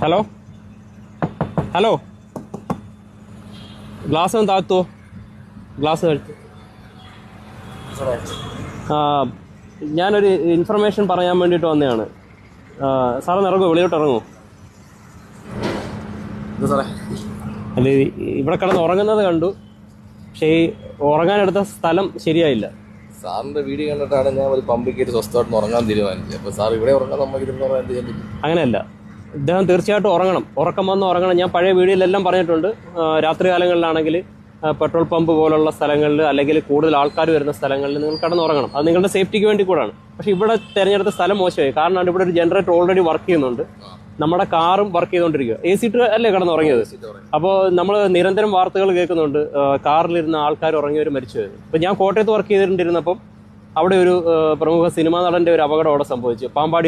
Hello hello glass ഒന്ന് താഴ്ത്തുവോ? Glass താഴ്ത്തു. ഞാനൊരു information പറയാൻ വേണ്ടിയിട്ട് വന്നതാണ്. സാറൊന്ന് ഇറങ്ങുമോ? വെളിയോട്ട് ഇറങ്ങുമോ? അല്ല, ഇവിടെ കിടന്ന് ഉറങ്ങുന്നത് കണ്ടു. പക്ഷേ ഈ ഉറങ്ങാനെടുത്ത സ്ഥലം ശരിയായില്ല. സാറിന്റെ വീഡിയോ കണ്ടിട്ടാണ് ഞാൻ ഒരു പമ്പിൽ കയറി സ്വസ്ഥമായിട്ട് ഉറങ്ങാൻ തീരുമാനിച്ചത്. അപ്പോൾ സാർ ഇവിടെ ഉറങ്ങാൻ നമുക്ക് ഇരുന്ന് പറയാൻ എന്ത് ചെയ്യാൻ പറ്റും? അങ്ങനെയല്ല, ഇദ്ദേഹം തീർച്ചയായിട്ടും ഉറങ്ങണം, ഉറക്കം വന്ന് ഉറങ്ങണം. ഞാൻ പഴയ വീഡിയോയിലെല്ലാം പറഞ്ഞിട്ടുണ്ട്. രാത്രി കാലങ്ങളിലാണെങ്കിൽ പെട്രോൾ പമ്പ് പോലുള്ള സ്ഥലങ്ങളിൽ അല്ലെങ്കിൽ കൂടുതൽ ആൾക്കാർ വരുന്ന സ്ഥലങ്ങളിൽ നിങ്ങൾ കിടന്നുറങ്ങണം. അത് നിങ്ങളുടെ സേഫ്റ്റിക്ക് വേണ്ടി കൂടാണ്. പക്ഷേ ഇവിടെ തിരഞ്ഞെടുത്ത സ്ഥലം മോശമായി. കാരണം ഇവിടെ ഒരു ജനറേറ്റർ ഓൾറെഡി വർക്ക് ചെയ്യുന്നുണ്ട്, നമ്മുടെ കാറും വർക്ക് ചെയ്തുകൊണ്ടിരിക്കുക. AC ഇട്ട് അല്ലേ കിടന്നുറങ്ങിയത്? അപ്പോൾ നമ്മൾ നിരന്തരം വാർത്തകൾ കേൾക്കുന്നുണ്ട്, കാറിലിരുന്ന ആൾക്കാർ ഉറങ്ങിയവർ മരിച്ചു പോയത്. ഇപ്പം ഞാൻ കോട്ടയത്ത് വർക്ക് ചെയ്തിട്ടുണ്ടിരുന്നപ്പം അവിടെ ഒരു പ്രമുഖ സിനിമാ നടന്റെ ഒരു അപകടം അവിടെ സംഭവിച്ചു. പാമ്പാടി